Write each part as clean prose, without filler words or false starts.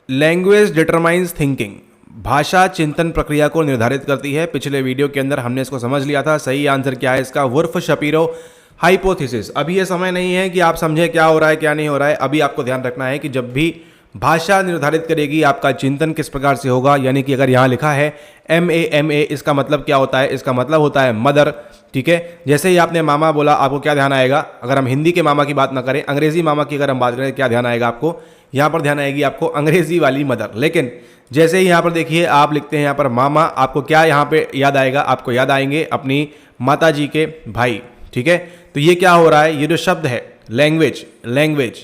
Language determines thinking, भाषा चिंतन प्रक्रिया को निर्धारित करती है। पिछले वीडियो के अंदर हमने इसको समझ लिया था। सही आंसर क्या है इसका? वुर्फ शपीरो हाइपोथेसिस। अभी ये समय नहीं है कि आप समझे क्या हो रहा है क्या नहीं हो रहा है। अभी आपको ध्यान रखना है कि जब भी भाषा निर्धारित करेगी आपका चिंतन किस प्रकार से होगा। यानी कि अगर यहाँ लिखा है MA, इसका मतलब क्या होता है? इसका मतलब होता है मदर। ठीक है, जैसे ही आपने मामा बोला आपको क्या ध्यान आएगा? अगर हम हिंदी के मामा की बात ना करें, अंग्रेजी मामा की अगर हम बात करें, क्या ध्यान आएगा आपको? यहाँ पर ध्यान आएगी आपको अंग्रेजी वाली मदर। लेकिन जैसे ही यहाँ पर देखिए आप लिखते हैं यहाँ पर मामा, आपको क्या यहाँ पे याद आएगा? आपको याद आएंगे अपनी माता जी के भाई। ठीक है, तो ये क्या हो रहा है? ये जो शब्द है लैंग्वेज,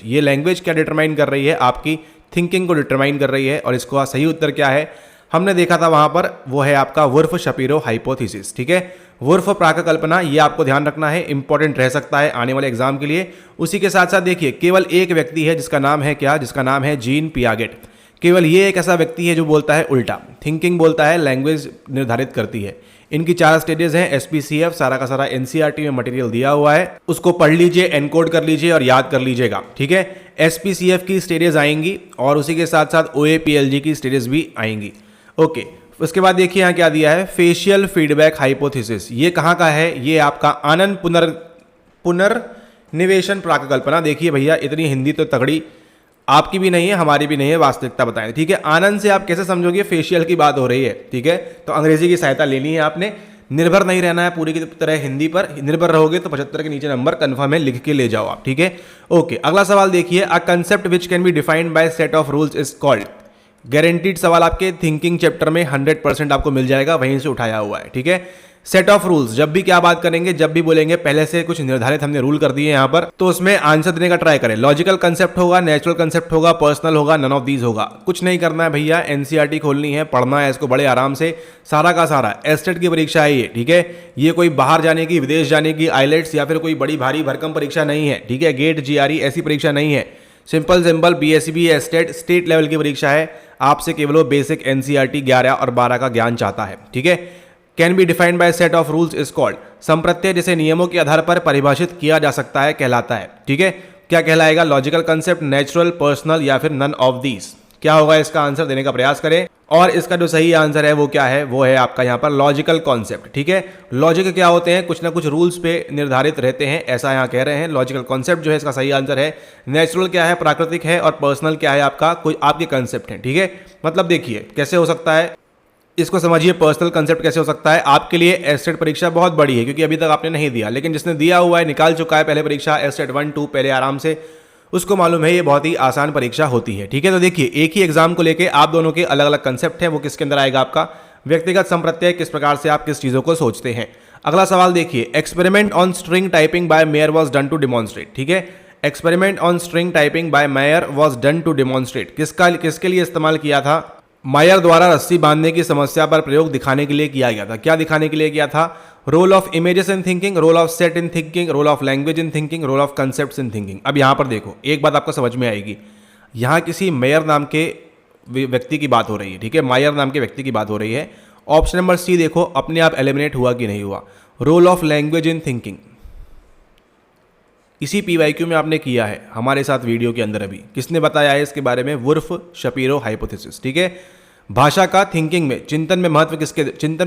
ये लैंग्वेज क्या डिटरमाइन कर रही है? आपकी थिंकिंग को डिटरमाइन कर रही है। और इसका सही उत्तर क्या है? हमने देखा था वहां पर, वो है आपका वुर्फ शपीरो हाइपोथेसिस। ठीक है, वुर्फ प्राक कल्पना, ये आपको ध्यान रखना है, इंपॉर्टेंट रह सकता है आने वाले एग्जाम के लिए। उसी के साथ साथ देखिए केवल एक व्यक्ति है जिसका नाम है क्या? जिसका नाम है जीन पियागेट। केवल ये एक ऐसा व्यक्ति है जो बोलता है उल्टा, थिंकिंग बोलता है, लैंग्वेज निर्धारित करती है। इनकी 4 स्टेजेस हैं। SPCF सारा का सारा NCERT में मटेरियल दिया हुआ है, उसको पढ़ लीजिए, एनकोड कर लीजिए और याद कर लीजिएगा। ठीक है, SPCF की स्टेजेस आएंगी और उसी के साथ साथ OAPLG की स्टेजेस भी आएंगी। ओके, उसके बाद देखिए यहाँ क्या दिया है? Facial feedback hypothesis. ये कहाँ का है? ये आपका आनंद पुनर्निवेशन प्राक कल्पना। देखिए भैया, इतनी हिंदी तो तगड़ी आपकी भी नहीं है, हमारी भी नहीं है, वास्तविकता बताएं। ठीक है, आनंद से आप कैसे समझोगे? फेशियल की बात हो रही है। ठीक है, तो अंग्रेजी की सहायता लेनी है आपने, निर्भर नहीं रहना है पूरी की तरह हिंदी पर। निर्भर रहोगे तो 75 के नीचे नंबर कंफर्म है, लिख के ले जाओ आप। ठीक है, ओके, अगला सवाल देखिए, a concept which can be defined by set of rules is called. Guaranteed सवाल आपके थिंकिंग चैप्टर में 100% आपको मिल जाएगा, वहीं से उठाया हुआ है। ठीक है, सेट ऑफ रूल्स, जब भी क्या बात करेंगे, जब भी बोलेंगे पहले से कुछ निर्धारित हमने रूल कर दिए यहाँ पर, तो उसमें आंसर देने का ट्राई करें। लॉजिकल कंसेप्ट होगा, नेचुरल कंसेप्ट होगा, पर्सनल होगा, नन ऑफ दीज होगा। कुछ नहीं करना है भैया, NCERT खोलनी है, पढ़ना है इसको बड़े आराम से। सारा का सारा एस्टेट की परीक्षा है ये। ठीक है, ये कोई बाहर जाने की, विदेश जाने की, आइलेट्स या फिर कोई बड़ी भारी भरकम परीक्षा नहीं है। ठीक है, गेट GRE ऐसी परीक्षा नहीं है। Simple BSc estate state level की परीक्षा है। आपसे केवल वो बेसिक NCERT 11 और 12 का ज्ञान चाहता है। ठीक है, can be defined by set of rules is called. संप्रत्यय जिसे नियमों के आधार पर परिभाषित किया जा सकता है कहलाता है। ठीक है, क्या कहलाएगा? लॉजिकल कंसेप्ट, नेचुरल, पर्सनल या फिर नन ऑफ दीज। क्या होगा इसका आंसर? देने का प्रयास करें। और इसका जो सही आंसर है वो क्या है? वो है आपका यहाँ पर लॉजिकल कॉन्सेप्ट। ठीक है, लॉजिक क्या होते हैं? कुछ ना कुछ रूल्स पे निर्धारित रहते हैं, ऐसा यहाँ कह रहे हैं। लॉजिकल कॉन्सेप्ट जो है इसका सही आंसर है। नेचुरल क्या है? प्राकृतिक है। और पर्सनल क्या है? आपका कोई आपके कंसेप्ट है। ठीक है, मतलब देखिए कैसे हो सकता है, इसको समझिए। पर्सनल कंसेप्ट कैसे हो सकता है? आपके लिए एस्टेट परीक्षा बहुत बड़ी है क्योंकि अभी तक आपने नहीं दिया, लेकिन जिसने दिया हुआ है, निकाल चुका है पहले परीक्षा एस्टेट 1, 2 पहले आराम से, उसको मालूम है ये बहुत ही आसान परीक्षा होती है। ठीक है, तो देखिए एक ही एग्जाम को लेके आप दोनों के अलग अलग कंसेप्ट हैं। वो किसके अंदर आएगा? आपका व्यक्तिगत संप्रत्यय, किस प्रकार से आप किस चीजों को सोचते हैं। अगला सवाल देखिए, experiment on string typing by Maier was done to demonstrate. ठीक है, experiment on string typing by Maier was done to demonstrate किसके लिए इस्तेमाल किया था? मायर द्वारा रस्सी बांधने की समस्या पर प्रयोग दिखाने के लिए किया गया था। क्या दिखाने के लिए किया था? Role of images in thinking, role of set in thinking, role of language in thinking, role of concepts in thinking. अब यहां पर देखो एक बात आपको समझ में आएगी, यहां किसी मेयर नाम के व्यक्ति की बात हो रही है। ठीक है, मायर नाम के व्यक्ति की बात हो रही है। ऑप्शन नंबर C देखो अपने आप एलिमिनेट हुआ कि नहीं हुआ। Role of language in thinking इसी PYQ में आपने किया है हमारे साथ वीडियो के अंदर। अभी किसने बताया है इसके बारे में? वुर्फ शपीरो हाइपोथेसिस। ठीक है, भाषा का थिंकिंग में, चिंतन में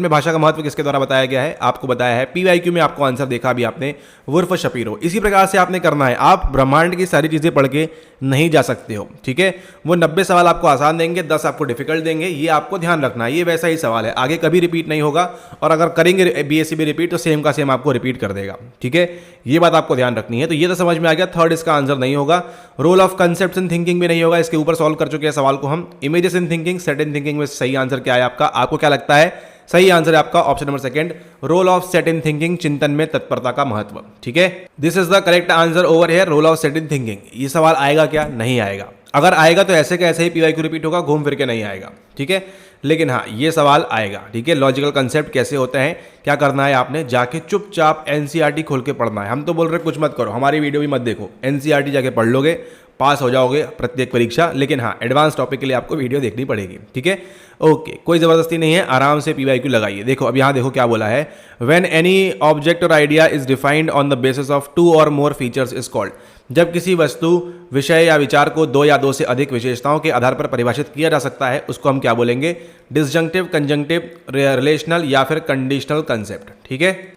भाषा का महत्व किसके द्वारा बताया गया है? आपको बताया है। PYQ में आपको आंसर देखा अभी आपने, वुर्फ शपीरो। इसी प्रकार से आपने करना है, आप ब्रह्मांड की सारी चीजें पढ़ के नहीं जा सकते हो। ठीक है, वो 90 सवाल आपको आसान देंगे, 10 आपको डिफिकल्ट देंगे, ये आपको ध्यान रखना है। ये वैसा ही सवाल है, आगे कभी रिपीट नहीं होगा, और अगर करेंगे BSc में रिपीट तो सेम का सेम आपको रिपीट कर देगा। ठीक है, ये बात आपको ध्यान रखनी है। तो ये तो समझ में आ गया, थर्ड इसका आंसर नहीं होगा। Role of concept in thinking भी नहीं होगा, इसके ऊपर सॉल्व कर चुके हैं सवाल को हम। Images in thinking, set in thinking में सही आंसर क्या है आपका? आपको क्या लगता है? सही आंसर है आपका option number 2, role of set in thinking, चिंतन में तत्परता का महत्व। ठीक है, this is the correct answer over here, role of set in thinking. ये सवाल आएगा क्या? नहीं आएगा। अगर आएगा तो ऐसे का ऐसे ही PYQ रिपीट होगा, घूम फिर के नहीं आएगा। ठीक है, लेकिन हाँ ये सवाल आएगा। ठीक है, लॉजिकल कंसेप्ट कैसे होते हैं, क्या करना है आपने? जाके चुपचाप NCERT खोल के पढ़ना है। हम तो बोल रहे कुछ मत करो, हमारी वीडियो भी मत देखो, NCERT जाके पढ़ लोगे, पास हो जाओगे प्रत्येक परीक्षा। लेकिन हाँ एडवांस टॉपिक के लिए आपको वीडियो देखनी पड़ेगी। ठीक है, ओके, कोई ज़बरदस्ती नहीं है, आराम से PYQ लगाइए। देखो अब यहाँ देखो क्या बोला है, when any object or idea is defined on the basis of 2 और मोर फीचर्स इज कॉल्ड। जब किसी वस्तु, विषय या विचार को दो या दो से अधिक विशेषताओं के आधार पर परिभाषित किया जा सकता है उसको हम क्या बोलेंगे, डिसजंक्टिव, कंजंक्टिव, रिलेशनल या फिर कंडीशनल कंसेप्ट। ठीक है,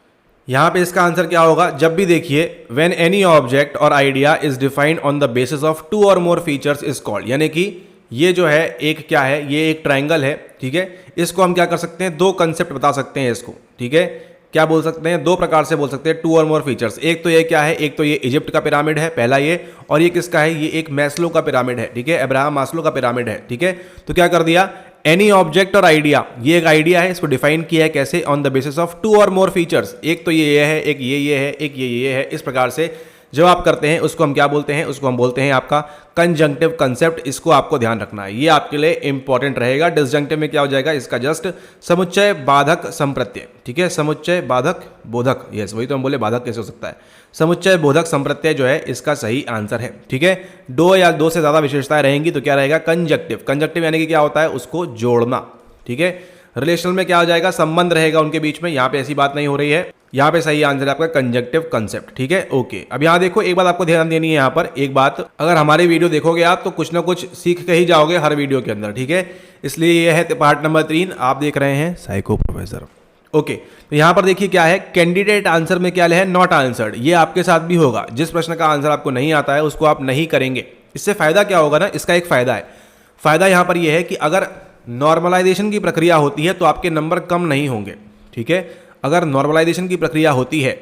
यहाँ पे इसका आंसर क्या होगा, जब भी देखिए when any object or idea is defined on the basis of two or more features is called, यानी कि ये जो है एक क्या है, ये एक ट्राइंगल है। ठीक है, इसको हम क्या कर सकते हैं, दो कंसेप्ट बता सकते हैं इसको। ठीक है, क्या बोल सकते हैं, दो प्रकार से बोल सकते हैं, टू और मोर फीचर्स। एक तो ये क्या है, एक तो ये इजिप्ट का पिरामिड है पहला ये, और ये किसका है, ये एक मैस्लो का पिरामिड है। ठीक है, अब्राहम मास्लो का पिरामिड है। ठीक है, तो क्या कर दिया, एनी ऑब्जेक्ट और आइडिया, ये एक आइडिया है, इसको डिफाइन किया है कैसे, on the basis of two or more features. एक तो ये है, एक ये है, एक ये है। इस प्रकार से जब आप करते हैं उसको हम क्या बोलते हैं, उसको हम बोलते हैं आपका कंजंक्टिव कंसेप्ट। इसको आपको ध्यान रखना है, ये आपके लिए इंपॉर्टेंट रहेगा। डिसजंक्टिव में क्या हो जाएगा, इसका जस्ट समुच्चय बाधक संप्रत्यय। ठीक है, समुच्चय बाधक बोधक, यस वही तो हम बोले, बाधक कैसे हो सकता है, समुच्चय बोधक संप्रत्यय जो है इसका सही आंसर है। ठीक है, दो या दो से ज्यादा विशेषताएं रहेंगी तो क्या रहेगा, कंजंक्टिव। कंजंक्टिव यानी कि क्या होता है, उसको जोड़ना। ठीक है, रिलेशनल में क्या हो जाएगा, संबंध रहेगा उनके बीच में। यहाँ पे ऐसी बात नहीं हो रही है, यहाँ पे सही आंसर है आपका कंजंक्टिव कंसेप्ट। ठीक है, ओके। अब यहाँ देखो, एक बात आपको ध्यान देनी है, यहाँ पर एक बात, अगर हमारी वीडियो देखोगे आप तो कुछ ना कुछ सीख के ही जाओगे हर वीडियो के अंदर। ठीक है, इसलिए ये है पार्ट नंबर 3, आप देख रहे हैं साइको प्रोफेसर। ओके, तो यहाँ पर देखिए क्या है, कैंडिडेट आंसर में क्या है, नॉट आंसर्ड। ये आपके साथ भी होगा, जिस प्रश्न का आंसर आपको नहीं आता है उसको आप नहीं करेंगे। इससे फायदा क्या होगा ना, इसका एक फायदा है, फायदा यहाँ पर यह है कि अगर नॉर्मलाइजेशन की प्रक्रिया होती है तो आपके नंबर कम नहीं होंगे। ठीक है, अगर नॉर्मलाइजेशन की प्रक्रिया होती है,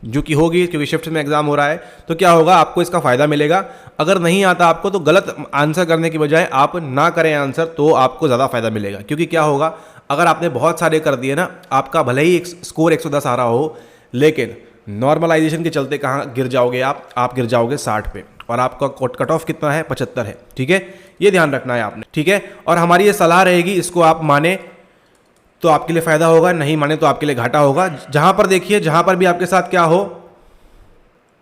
जो कि होगी क्योंकि शिफ्ट में एग्जाम हो रहा है, तो क्या होगा, आपको इसका फायदा मिलेगा। अगर नहीं आता आपको तो गलत आंसर करने की बजाय आप ना करें आंसर, तो आपको ज़्यादा फायदा मिलेगा। क्योंकि क्या होगा, अगर आपने बहुत सारे कर दिए ना, आपका भले ही स्कोर 110 आ रहा हो, लेकिन नॉर्मलाइजेशन के चलते कहाँ गिर जाओगे आप गिर जाओगे 60 पे, और आपका कट ऑफ कितना है, 75 है। ठीक है, ये ध्यान रखना है आपने। ठीक है, और हमारी ये सलाह रहेगी, इसको आप माने तो आपके लिए फायदा होगा, नहीं माने तो आपके लिए घाटा होगा। जहां पर देखिए, जहां पर भी आपके साथ क्या हो,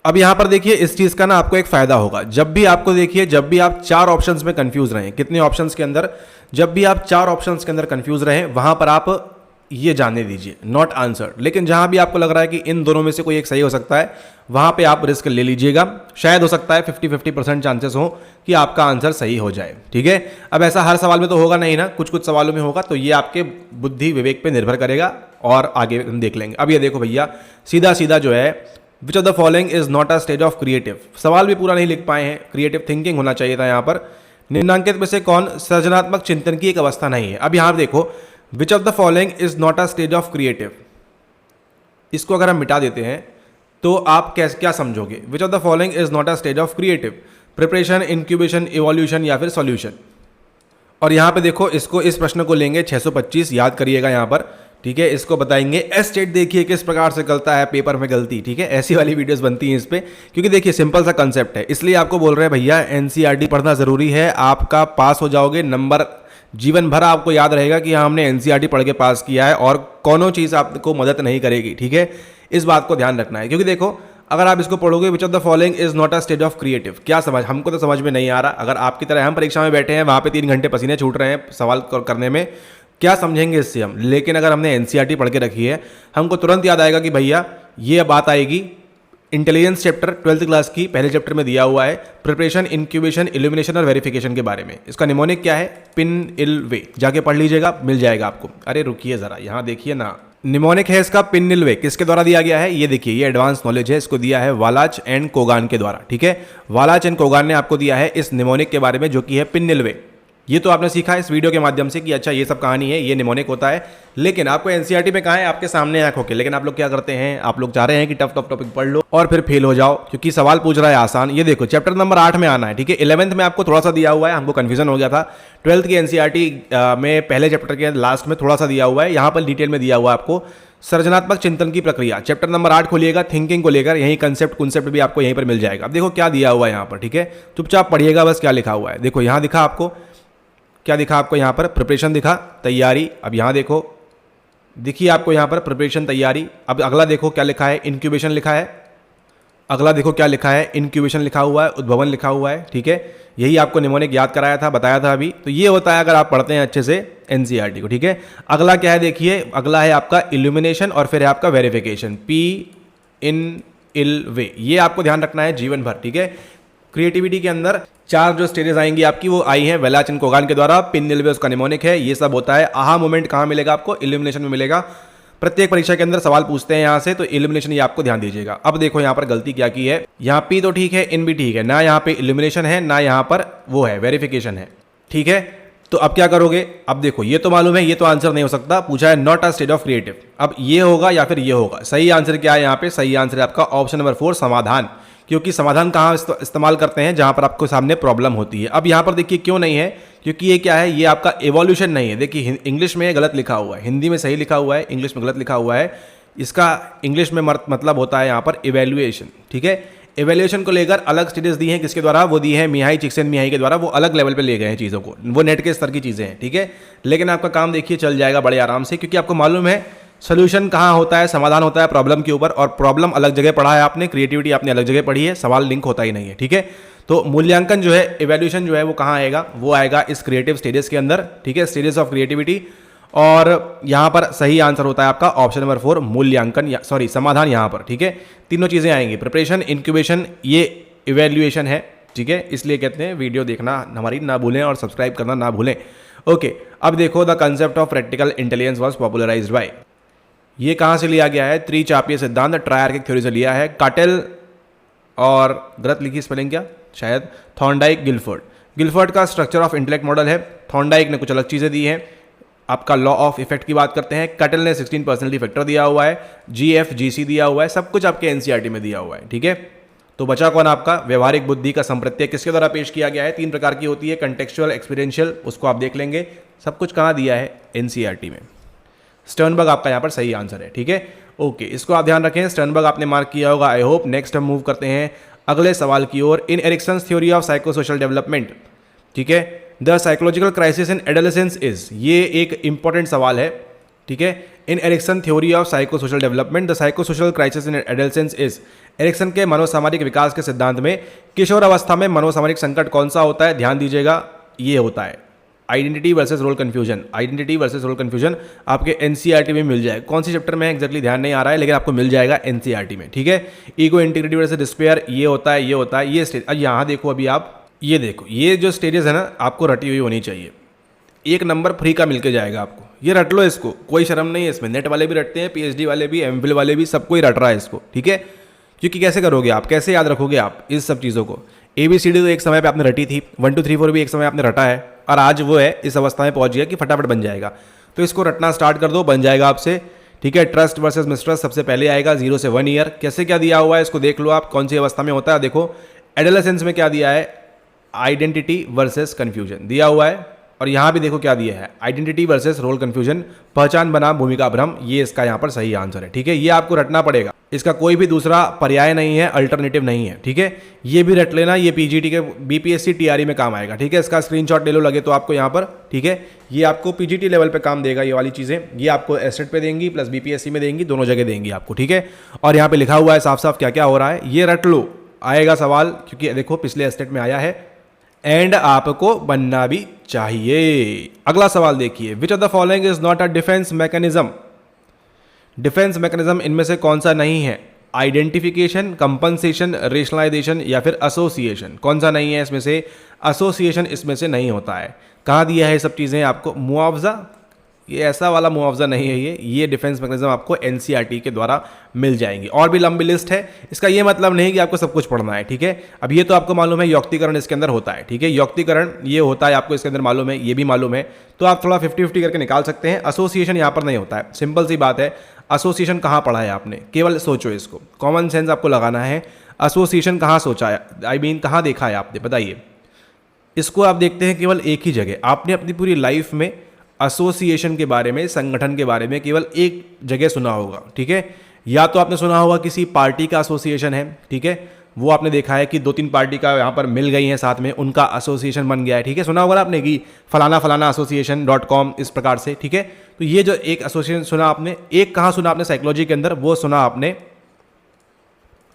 अब यहां पर देखिए इस चीज का ना आपको एक फायदा होगा। जब भी आपको देखिए, जब भी आप 4 ऑप्शंस में कंफ्यूज रहें, कितने ऑप्शंस के अंदर, जब भी आप 4 ऑप्शंस के अंदर कंफ्यूज रहें, वहां पर आप ये जानने दीजिए नॉट आंसर्ड। लेकिन जहां भी आपको लग रहा है कि इन दोनों में से कोई एक सही हो सकता है, वहां पे आप रिस्क ले लीजिएगा। शायद हो सकता है 50-50% चांसेस हो कि आपका आंसर सही हो जाए। ठीक है, अब ऐसा हर सवाल में तो होगा नहीं ना, कुछ कुछ सवालों में होगा, तो ये आपके बुद्धि विवेक पे निर्भर करेगा, और आगे हम देख लेंगे। अब ये देखो भैया, सीधा सीधा जो है, which of the following is not a stage of creative, सवाल भी पूरा नहीं लिख पाए हैं, क्रिएटिव थिंकिंग होना चाहिए था यहाँ पर। निम्नांकित में से कौन सृजनात्मक चिंतन की एक अवस्था नहीं है। अब यहाँ देखो, which of the following is not a stage of creative, इसको अगर हम मिटा देते हैं तो आप क्या समझोगे, which of the following is not a stage of creative, preparation, incubation, evolution या फिर सॉल्यूशन। और यहाँ पे देखो, इसको इस प्रश्न को लेंगे 625, याद करिएगा यहाँ पर। ठीक है, इसको बताएंगे एस्टेट, देखिए किस प्रकार से गलता है पेपर में गलती। ठीक है, ऐसी वाली वीडियोस बनती हैं इस पे, क्योंकि देखिए सिंपल सा कंसेप्ट है, इसलिए आपको बोल रहे हैं भैया एनसीईआरटी पढ़ना जरूरी है, आपका पास हो जाओगे, नंबर जीवन भर आपको याद रहेगा कि हाँ हमने एनसीईआरटी पढ़ के पास किया है, और कोनो चीज़ आपको मदद नहीं करेगी। ठीक है, इस बात को ध्यान रखना है, क्योंकि देखो अगर आप इसको पढ़ोगे, which of the following is not a stage of creative, क्या समझ, हमको तो समझ में नहीं आ रहा। अगर आपकी तरह हम परीक्षा में बैठे हैं, वहाँ पे 3 घंटे पसीने छूट रहे हैं सवाल करने में, क्या समझेंगे इससे हम। लेकिन अगर हमने एनसीईआरटी पढ़ के रखी है, हमको तुरंत याद आएगा कि भैया ये बात आएगी। इंटेलिजेंस चैप्टर 12th क्लास की पहले चैप्टर में दिया हुआ है, प्रिपरेशन, इंक्यूबेशन, इल्यूमिनेशन और वेरिफिकेशन के बारे में। इसका निमोनिक क्या है, पिन इल वे, जाके पढ़ लीजिएगा, मिल जाएगा आपको। अरे रुकिए जरा, यहाँ देखिए ना, निमोनिक है इसका पिन इल वे, किसके द्वारा दिया गया है, ये देखिए, ये एडवांस नॉलेज है, इसको दिया है वालाच एंड कोगान के द्वारा। ठीक है, वालाच एंड कोगान ने आपको दिया है इस निमोनिक के बारे में, जो कि है पिन इल वे। ये तो आपने सीखा इस वीडियो के माध्यम से कि अच्छा ये सब कहानी है, ये निमोनिक होता है, लेकिन आपको एनसीईआरटी में कहा है आपके सामने आंखों के। लेकिन आप लोग क्या करते हैं, आप लोग चाह रहे हैं कि टफ टॉपिक पढ़ लो और फिर फेल हो जाओ, क्योंकि सवाल पूछ रहा है आसान। ये देखो चैप्टर नंबर 8 में आना है। ठीक है, 11th में आपको थोड़ा सा दिया हुआ है, हमको कन्फ्यूजन हो गया था। 12th की एनसीईआरटी में पहले चैप्टर के लास्ट में थोड़ा सा दिया हुआ है, यहाँ पर डिटेल में दिया हुआ है आपको सृजनात्मक चिंतन की प्रक्रिया। चैप्टर नंबर 8 खोलिएगा, थिंकिंग को लेकर, यही कंसेप्ट भी आपको यहीं पर मिल जाएगा। अब देखो क्या दिया हुआ है यहाँ पर। ठीक है, चुपचाप पढ़िएगा बस क्या लिखा हुआ है। देखो यहाँ दिखा आपको, क्या दिखा आपको यहाँ पर, प्रिपरेशन दिखा, तैयारी। अब यहाँ देखो, देखिए आपको यहाँ पर प्रिपरेशन, तैयारी। अब अगला देखो क्या लिखा है, इंक्यूबेशन लिखा है। अगला देखो क्या लिखा है, इंक्यूबेशन लिखा हुआ है, उद्भवन लिखा हुआ है। ठीक है, यही आपको निमोनिक याद कराया था, बताया था अभी। तो ये होता है अगर आप पढ़ते हैं अच्छे से एनसीईआरटी को। ठीक है, अगला क्या है देखिए, अगला है आपका इल्यूमिनेशन और फिर है आपका वेरिफिकेशन, पी इन इल वे। ये आपको ध्यान रखना है जीवन भर। ठीक है, क्रिएटिविटी के अंदर 4 जो स्टेजेस आएंगी आपकी वो आई हैं वेलाचिन कोगान के द्वारा, पिन निल्वे उसका निमोनिक है, ये सब होता है। आहा मोमेंट कहाँ मिलेगा आपको? इल्यूमिनेशन में मिलेगा। प्रत्येक परीक्षा के अंदर सवाल पूछते हैं यहाँ से, तो इल्यूमिनेशन ये आपको ध्यान दीजिएगा। अब देखो यहाँ पर गलती क्या की है, यहाँ पी तो ठीक है, इन भी ठीक है, ना यहाँ पे इल्यूमिनेशन है ना यहाँ पर वो है वेरिफिकेशन है, ठीक है। तो अब क्या करोगे? अब देखो ये तो मालूम है, ये तो आंसर नहीं हो सकता, पूछा है not a state of creative. अब ये होगा या फिर ये होगा। सही आंसर क्या है यहाँ पे? सही आंसर है आपका ऑप्शन नंबर 4 समाधान, क्योंकि समाधान कहाँ इस्तेमाल करते हैं? जहां पर आपको सामने प्रॉब्लम होती है। अब यहाँ पर देखिए क्यों नहीं है, क्योंकि ये क्या है, ये आपका एवोल्यूशन नहीं है। देखिए इंग्लिश में गलत लिखा हुआ है, हिंदी में सही लिखा हुआ है, इंग्लिश में गलत लिखा हुआ है। इसका इंग्लिश में मतलब होता है यहाँ पर इवेल्युएशन, ठीक है। इवेल्युएशन को लेकर अलग स्टडीज दी हैं, किसके द्वारा? वो दी है मिहाई चिक्सेनमिहाई के द्वारा, वो अलग लेवल पे ले गए हैं चीज़ों को, वो नेट के स्तर की चीज़ें हैं, ठीक है। लेकिन आपका काम देखिए चल जाएगा बड़े आराम से, क्योंकि आपको मालूम है सोल्यूशन कहाँ होता है, समाधान होता है प्रॉब्लम के ऊपर, और प्रॉब्लम अलग जगह पढ़ा है आपने, क्रिएटिविटी आपने अलग जगह पढ़ी है, सवाल लिंक होता ही नहीं है, ठीक है। तो मूल्यांकन जो है, इवैल्यूएशन जो है वो कहाँ आएगा? वो आएगा इस क्रिएटिव स्टेजेस के अंदर, ठीक है, स्टेजेस ऑफ क्रिएटिविटी। और यहाँ पर सही आंसर होता है आपका ऑप्शन नंबर 4 मूल्यांकन, सॉरी समाधान यहाँ पर, ठीक है। तीनों चीज़ें आएंगी, प्रिपरेशन, इंक्यूबेशन, ये इवैल्यूएशन है, ठीक है। इसलिए कहते हैं वीडियो देखना हमारी ना भूलें और सब्सक्राइब करना ना भूलें। ओके, अब देखो the concept of practical intelligence was popularized by, ये कहाँ से लिया गया है? त्रिचापीय सिद्धांत, ट्रायर्किक थ्योरी से लिया है। काटेल और गलत लिखी स्पेलिंग क्या शायद, थॉर्नडाइक, गिलफोर्ड। गिलफोर्ड का स्ट्रक्चर ऑफ इंटेलेक्ट मॉडल है, थॉर्नडाइक ने कुछ अलग चीज़ें दी हैं। आपका लॉ ऑफ इफेक्ट की बात करते हैं, कटल ने 16 पर्सनैलिटी फैक्टर दिया हुआ है, GFGC दिया हुआ है, सब कुछ आपके एनसीईआरटी में दिया हुआ है, ठीक है। तो बचा कौन आपका? व्यवहारिक बुद्धि का संप्रत्यय किसके द्वारा पेश किया गया है? 3 प्रकार की होती है, कंटेक्चुअल, एक्सपीरियंशियल, उसको आप देख लेंगे, सब कुछ कहाँ दिया है? एनसीईआरटी में। स्टर्नबर्ग आपका यहाँ पर सही आंसर है, ठीक है। ओके, इसको आप ध्यान रखें, स्टर्नबर्ग आपने मार्क किया होगा, आई होप। नेक्स्ट हम मूव करते हैं अगले सवाल की ओर। In Erikson's theory of psychosocial development, ठीक है, the psychological crisis in adolescence is, ये एक इंपॉर्टेंट सवाल है, ठीक है। In Erikson theory of psychosocial development the psychosocial crisis in adolescence is, Erikson के मनोसामाजिक विकास के सिद्धांत में किशोर अवस्था में मनोसामाजिक संकट कौन सा होता है? ध्यान दीजिएगा, ये होता है identity versus role confusion. Identity versus role confusion आपके एनसीईआरटी में मिल जाएगा, कौन सी चैप्टर में एग्जैक्टली ध्यान नहीं आ रहा है, लेकिन आपको मिल जाएगा एनसीईआरटी में, ठीक है। ईगो इंटीग्रिटी वर्सेस डिस्पेयर, ये होता है, ये होता है, ये स्टेज। यहाँ देखो, अभी आप ये देखो, ये जो स्टेजेस है ना, आपको रटी हुई होनी चाहिए। 1 नंबर फ्री का मिल के जाएगा आपको, ये रट लो इसको, कोई शर्म नहीं है इसमें। नेट वाले भी रटते हैं, PhD वाले भी, MPhil वाले भी, सबको ही रट रहा है इसको, ठीक है। क्योंकि कैसे करोगे आप, कैसे याद रखोगे आप इस सब चीज़ों को? ABCD तो एक समय पे आपने रटी थी, 1 2 3 4 भी एक समय आपने रटा है, और आज वो है इस अवस्था में पहुंच गया कि फटाफट बन जाएगा। तो इसको रटना स्टार्ट कर दो, बन जाएगा आपसे, ठीक है। ट्रस्ट वर्सेस मिसट्रस्ट सबसे पहले आएगा, 0 से 1 ईयर। कैसे क्या दिया हुआ है इसको देख लो आप, कौन सी अवस्था में होता है। देखो एडोलेसेंस में क्या दिया है, आइडेंटिटी वर्सेस कन्फ्यूजन दिया हुआ है, और यहाँ भी देखो क्या दिया है, आइडेंटिटी वर्सेस रोल कन्फ्यूजन, पहचान बनाम भूमिका भ्रम, ये इसका यहाँ पर सही आंसर है, ठीक है। ये आपको रटना पड़ेगा, इसका कोई भी दूसरा पर्याय नहीं है, अल्टरनेटिव नहीं है, ठीक है। ये भी रट लेना, ये PGT के BPSC TRE में काम आएगा, ठीक है। इसका स्क्रीनशॉट ले लो लगे तो आपको यहाँ पर, ठीक है। ये आपको PGT लेवल पे काम देगा, ये वाली चीज़ें ये आपको एस्टेट पे देंगी प्लस BPSC में देंगी, दोनों जगह देंगी आपको, ठीक है। और यहाँ पे लिखा हुआ है साफ साफ क्या क्या हो रहा है, ये रट लो, आएगा सवाल, क्योंकि देखो पिछले एस्टेट में आया है, एंड आपको बनना भी चाहिए। अगला सवाल देखिए, which of the following is not a defence mechanism. Defence mechanism इनमें से कौन सा नहीं है? आइडेंटिफिकेशन, कंपनसेशन, रेशनलाइजेशन या फिर एसोसिएशन, कौन सा नहीं है इसमें से? एसोसिएशन इसमें से नहीं होता है। कहाँ दिया है सब चीज़ें आपको? मुआवजा, ये ऐसा वाला मुआवजा नहीं है, ये डिफेंस मैकेनिज्म आपको एनसीईआरटी के द्वारा मिल जाएंगी। और भी लंबी लिस्ट है, इसका ये मतलब नहीं कि आपको सब कुछ पढ़ना है, ठीक है। अब ये तो आपको मालूम है, यौक्तिकरण इसके अंदर होता है, ठीक है। यौक्तिकरण ये होता है, आपको इसके अंदर मालूम है, ये भी मालूम है, तो आप थोड़ा 50-50 करके निकाल सकते हैं। एसोसिएशन यहाँ पर नहीं होता है, सिंपल सी बात है। एसोसिएशन कहाँ पढ़ा है आपने? केवल सोचो इसको, कॉमन सेंस आपको लगाना है। एसोसिएशन कहाँ सोचा है, आई मीन कहाँ देखा है आपने, बताइए। इसको आप देखते हैं केवल एक ही जगह, आपने अपनी पूरी लाइफ में एसोसिएशन के बारे में, संगठन के बारे में केवल एक जगह सुना होगा, ठीक है। या तो आपने सुना होगा किसी पार्टी का एसोसिएशन है, ठीक है, वो आपने देखा है कि 2-3 पार्टी का यहाँ पर मिल गई हैं साथ में, उनका एसोसिएशन बन गया है, ठीक है। सुना होगा ना आपने कि फलाना फलाना एसोसिएशन.com, इस प्रकार से, ठीक है। तो ये जो एक एसोसिएशन सुना आपने, एक कहाँ सुना आपने साइकोलॉजी के अंदर, वो सुना आपने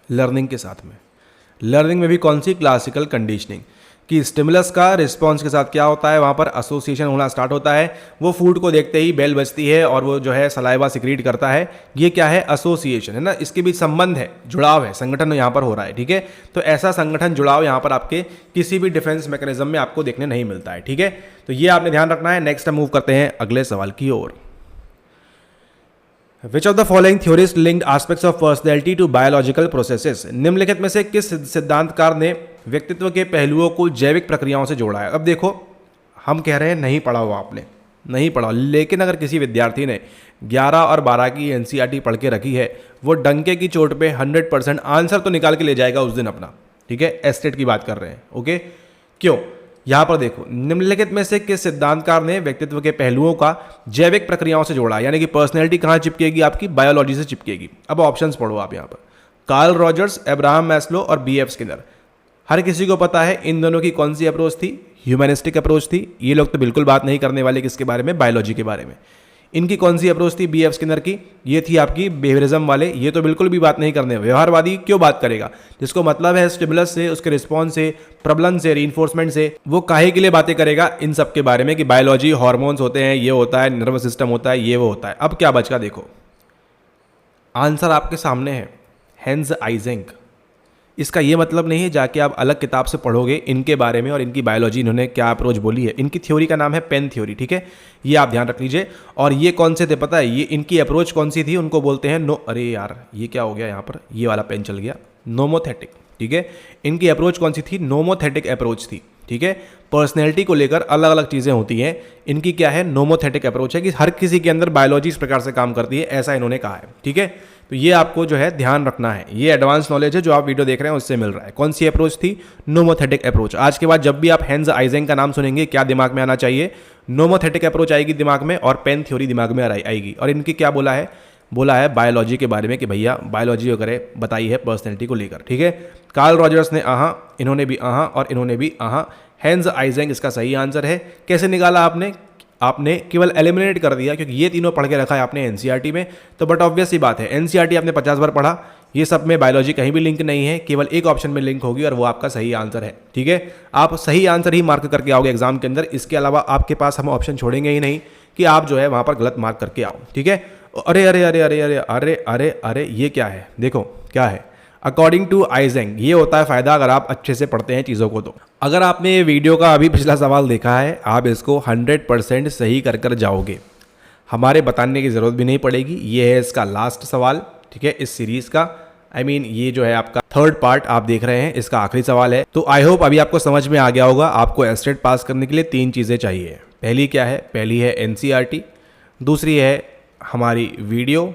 लर्निंग के साथ में। लर्निंग में भी कौन सी? Classical conditioning. कि स्टिमुलस का रिस्पॉन्स के साथ क्या होता है, वहाँ पर एसोसिएशन होना स्टार्ट होता है। वो फूड को देखते ही बेल बजती है और वो जो है सलाइवा सिक्रीट करता है। ये क्या है, एसोसिएशन है ना, इसके बीच संबंध है, जुड़ाव है, संगठन यहाँ पर हो रहा है। ठीक है, तो ऐसा संगठन जुड़ाव यहाँ पर आपके किसी भी डिफेंस मैकेनिज्म में आपको देखने नहीं मिलता है। ठीक है, तो ये आपने ध्यान रखना है। नेक्स्ट हम मूव करते हैं अगले सवाल की ओर। Which of the following theories linked aspects of personality to biological processes? निम्नलिखित में से किस सिद्धांतकार ने व्यक्तित्व के पहलुओं को जैविक प्रक्रियाओं से जोड़ा है? अब देखो, हम कह रहे हैं नहीं पढ़ा हुआ आपने, नहीं पढ़ा, लेकिन अगर किसी विद्यार्थी ने 11 और 12 की एनसीईआरटी पढ़ के रखी है, वो डंके की चोट पे 100% आंसर तो निकाल के ले जाएगा उस दिन अपना। ठीक है, एस्टेट की बात कर रहे हैं। ओके, क्यों? यहां पर देखो, निम्नलिखित में से किस सिद्धांतकार ने व्यक्तित्व के पहलुओं का जैविक प्रक्रियाओं से जोड़ा, यानी कि पर्सनैलिटी कहां चिपकेगी आपकी, बायोलॉजी से चिपकेगी। अब ऑप्शंस पढ़ो आप यहां पर, कार्ल रॉजर्स, अब्राहम मैस्लो और बीएफ स्किनर। हर किसी को पता है इन दोनों की कौन सी अप्रोच थी, ह्यूमनिस्टिक अप्रोच थी। ये लोग तो बिल्कुल बात नहीं करने वाले किसके बारे में, बायोलॉजी के बारे में। इनकी कौन सी अप्रोच थी, बीएफ स्किनर की, ये थी आपकी बिहेवियरिज्म वाले। ये तो बिल्कुल भी बात नहीं करने, व्यवहारवादी क्यों बात करेगा, जिसको मतलब है स्टिमुलस से, उसके रिस्पॉन्स से, प्रबलन से, रीइंफोर्समेंट से, वो काहे के लिए बातें करेगा इन सब के बारे में कि बायोलॉजी, हार्मोन्स होते हैं, ये होता है, नर्वस सिस्टम होता है, ये वो होता है। अब क्या बचका, देखो आंसर आपके सामने है, हेंज आइजेंक। इसका ये मतलब नहीं है जाके आप अलग किताब से पढ़ोगे इनके बारे में और इनकी बायोलॉजी इन्होंने क्या अप्रोच बोली है। इनकी थ्योरी का नाम है पेन थ्योरी। ठीक है, ये आप ध्यान रख लीजिए। और ये कौन से थे पता है, ये इनकी अप्रोच कौन सी थी, उनको बोलते हैं अरे यार ये क्या हो गया यहाँ पर, ये वाला पेन चल गया, नोमोथेटिक। ठीक है, इनकी अप्रोच कौन सी थी, नोमोथेटिक अप्रोच थी। ठीक है, पर्सनैलिटी को लेकर अलग अलग चीज़ें होती हैं, इनकी क्या है, नोमोथेटिक अप्रोच है कि हर किसी के अंदर बायोलॉजी इस प्रकार से काम करती है, ऐसा इन्होंने कहा है। ठीक है, तो ये आपको जो है ध्यान रखना है, ये एडवांस नॉलेज है जो आप वीडियो देख रहे हैं उससे मिल रहा है। कौन सी अप्रोच थी, नोमोथेटिक अप्रोच। आज के बाद जब भी आप हेंज आइजेंक का नाम सुनेंगे क्या दिमाग में आना चाहिए, नोमोथेटिक अप्रोच आएगी दिमाग में और पेन थ्योरी दिमाग में आएगी। और इनकी क्या बोला है बायोलॉजी के बारे में कि भैया बायोलॉजी वगैरह बताई है पर्सनैलिटी को लेकर। ठीक है, कार्ल रॉजर्स ने इन्होंने भी और इन्होंने भी हेंज आइजेंक इसका सही आंसर है। कैसे निकाला आपने केवल एलिमिनेट कर दिया क्योंकि ये तीनों पढ़ के रखा है आपने एनसीईआरटी में। तो बट ऑब्वियस सी बात है, एनसीईआरटी आपने 50 बार पढ़ा, ये सब में बायोलॉजी कहीं भी लिंक नहीं है, केवल एक ऑप्शन में लिंक होगी और वो आपका सही आंसर है। ठीक है, आप सही आंसर ही मार्क करके आओगे एग्जाम के अंदर, इसके अलावा आपके पास हम ऑप्शन छोड़ेंगे ही नहीं कि आप जो है वहां पर गलत मार्क करके आओ। ठीक है, अरे अरे अरे अरे अरे अरे अरे अरे ये क्या है, देखो क्या है, अकॉर्डिंग टू आइजेंक। ये होता है फायदा अगर आप अच्छे से पढ़ते हैं चीज़ों को। तो अगर आपने ये वीडियो का अभी पिछला सवाल देखा है, आप इसको 100% सही कर जाओगे, हमारे बताने की ज़रूरत भी नहीं पड़ेगी। ये है इसका लास्ट सवाल। ठीक है, इस सीरीज़ का ये जो है आपका 3rd पार्ट आप देख रहे हैं, इसका आखिरी सवाल है। तो आई होप अभी आपको समझ में आ गया होगा। आपको एस्टेट पास करने के लिए 3 चीज़ें चाहिए। पहली क्या है, पहली है एनसीईआरटी, दूसरी है हमारी वीडियोस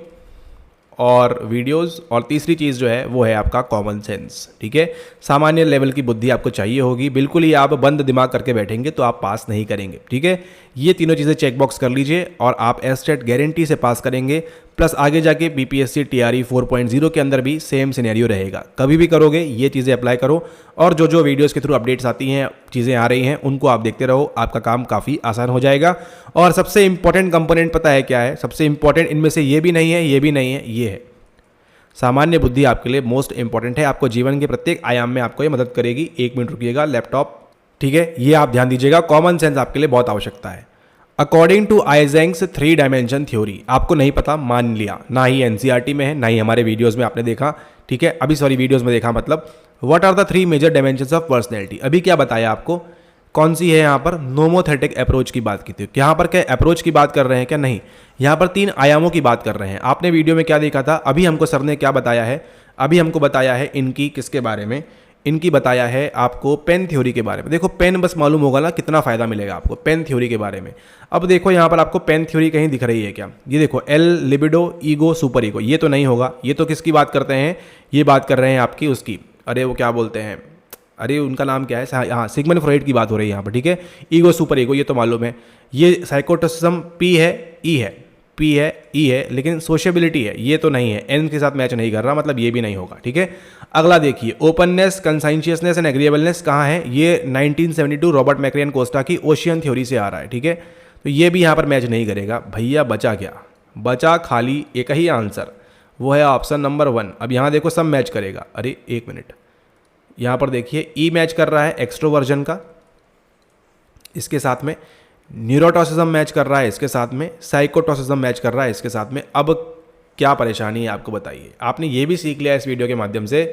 और तीसरी चीज़ जो है वो है आपका कॉमन सेंस। ठीक है, सामान्य लेवल की बुद्धि आपको चाहिए होगी। बिल्कुल ही आप बंद दिमाग करके बैठेंगे तो आप पास नहीं करेंगे। ठीक है, ये तीनों चीज़ें चेकबॉक्स कर लीजिए और आप एस्टेट गारंटी से पास करेंगे। प्लस आगे जाके बीपीएससी टीआरई 4.0 के अंदर भी सेम सिनेरियो रहेगा। कभी भी करोगे ये चीज़ें अप्लाई करो और जो वीडियोस के थ्रू अपडेट्स आती हैं, चीज़ें आ रही हैं, उनको आप देखते रहो, आपका काम काफ़ी आसान हो जाएगा। और सबसे इंपॉर्टेंट कंपोनेंट पता है क्या है, सबसे इंपॉर्टेंट इनमें से ये भी नहीं है, ये भी नहीं है, ये है सामान्य बुद्धि। आपके लिए मोस्ट इंपॉर्टेंट है, आपको जीवन के प्रत्येक आयाम में आपको ये मदद करेगी। 1 मिनट रुकिएगा, लैपटॉप। ठीक है, ये आप ध्यान दीजिएगा, कॉमन सेंस आपके लिए बहुत आवश्यकता है। अकॉर्डिंग टू आइजेंक्स 3 डायमेंशन थ्योरी, आपको नहीं पता, मान लिया, ना ही एनसीईआरटी में है, ना ही हमारे वीडियोस में आपने देखा। ठीक है, वीडियोस में देखा, मतलब what are the 3 major dimensions of personality. अभी क्या बताया आपको, कौन सी है यहाँ पर, नोमोथेटिक अप्रोच की बात की थी। यहाँ पर क्या अप्रोच की बात कर रहे हैं क्या, नहीं, यहाँ पर 3 आयामों की बात कर रहे हैं। आपने वीडियो में क्या देखा था, अभी हमको सर ने क्या बताया है, अभी हमको बताया है इनकी किसके बारे में, इनकी बताया है आपको पेन थ्योरी के बारे में। देखो पेन बस मालूम होगा ना कितना फायदा मिलेगा आपको पेन थ्योरी के बारे में। अब देखो यहाँ पर आपको पेन थ्योरी कहीं दिख रही है क्या, ये देखो L, libido, ego, super ego, ये तो नहीं होगा। ये तो किसकी बात करते हैं, ये बात कर रहे हैं आपकी उसकी, अरे वो क्या बोलते हैं, अरे उनका नाम क्या है, हाँ सिगमंड फ्रॉइड की बात हो रही है यहाँ पर। ठीक है, ईगो, सुपर ईगो, ये तो मालूम है। ये साइकोटिज्म पी है, ई है, पी है, ई है, लेकिन सोशेबिलिटी है, ये तो नहीं है, एन के साथ मैच नहीं कर रहा, मतलब ये भी नहीं होगा। ठीक है, अगला देखिए, ओपननेस, कंसाइंशियसनेस एंड एग्रीएबलनेस कहाँ है, ये 1972 रॉबर्ट मैक्रियन कोस्टा की ओशियन थ्योरी से आ रहा है। ठीक है, तो ये भी यहाँ पर मैच नहीं करेगा। भैया बचा क्या, बचा खाली एक ही आंसर, वो है ऑप्शन नंबर 1। अब यहाँ देखो सब मैच करेगा। अरे 1 मिनट, यहाँ पर देखिए ई मैच कर रहा है एक्सट्रोवर्जन का, इसके साथ में न्यूरोटॉसिज्म मैच कर रहा है, इसके साथ में साइकोटॉसिज्म मैच कर रहा है, इसके साथ में। अब क्या परेशानी है आपको बताइए। आपने ये भी सीख लिया इस वीडियो के माध्यम से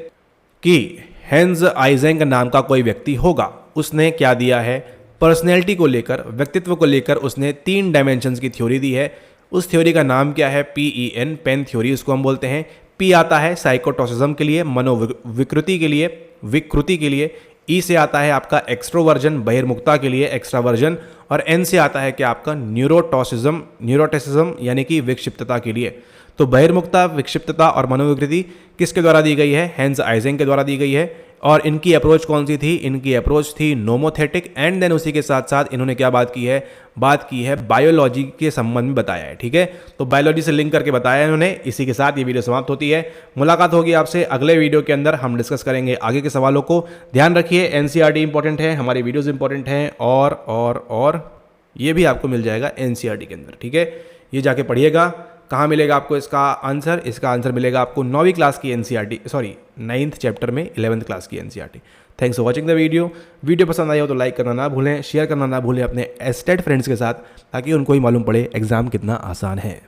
कि हेंज आइजेंक नाम का कोई व्यक्ति होगा, उसने क्या दिया है, पर्सनैलिटी को लेकर, व्यक्तित्व को लेकर उसने 3 डायमेंशंस की थ्योरी दी है। उस थ्योरी का नाम क्या है, PEN, पेन थ्योरी उसको हम बोलते हैं। P आता है साइकोटॉसिज्म के लिए, मनोविकृति के लिए, विकृति के लिए। E से आता है आपका एक्सट्रोवर्जन, बहिर्मुखता के लिए, एक्स्ट्रावर्जन। और N से आता है कि आपका न्यूरोटिसिज्म यानी कि विक्षिप्तता के लिए। तो बहिर्मुखता, विक्षिप्तता और मनोविकृति किसके द्वारा दी गई है, हेंज आइजेंक के द्वारा दी गई है। और इनकी अप्रोच कौन सी थी, इनकी अप्रोच थी नोमोथेटिक। एंड देन उसी के साथ साथ इन्होंने क्या बात की है बायोलॉजी के संबंध में बताया है, ठीक है। तो बायोलॉजी से लिंक करके बताया इन्होंने। इसी के साथ ये वीडियो समाप्त होती है। मुलाकात होगी आपसे अगले वीडियो के अंदर, हम डिस्कस करेंगे आगे के सवालों को। ध्यान रखिए NCERT इंपॉर्टेंट है, हमारी वीडियोज़ इंपॉर्टेंट हैं, और ये भी आपको मिल जाएगा NCERT के अंदर, ठीक है। ये जाके पढ़िएगा। कहाँ मिलेगा आपको इसका आंसर, इसका आंसर मिलेगा आपको 9वीं क्लास की NCERT, सॉरी 9th चैप्टर में 11th क्लास की NCERT। Thanks for watching the video पसंद आई हो तो लाइक करना ना भूलें, शेयर करना ना भूलें अपने एस्टेड फ्रेंड्स के साथ, ताकि उनको ही मालूम पड़े एग्ज़ाम कितना आसान है।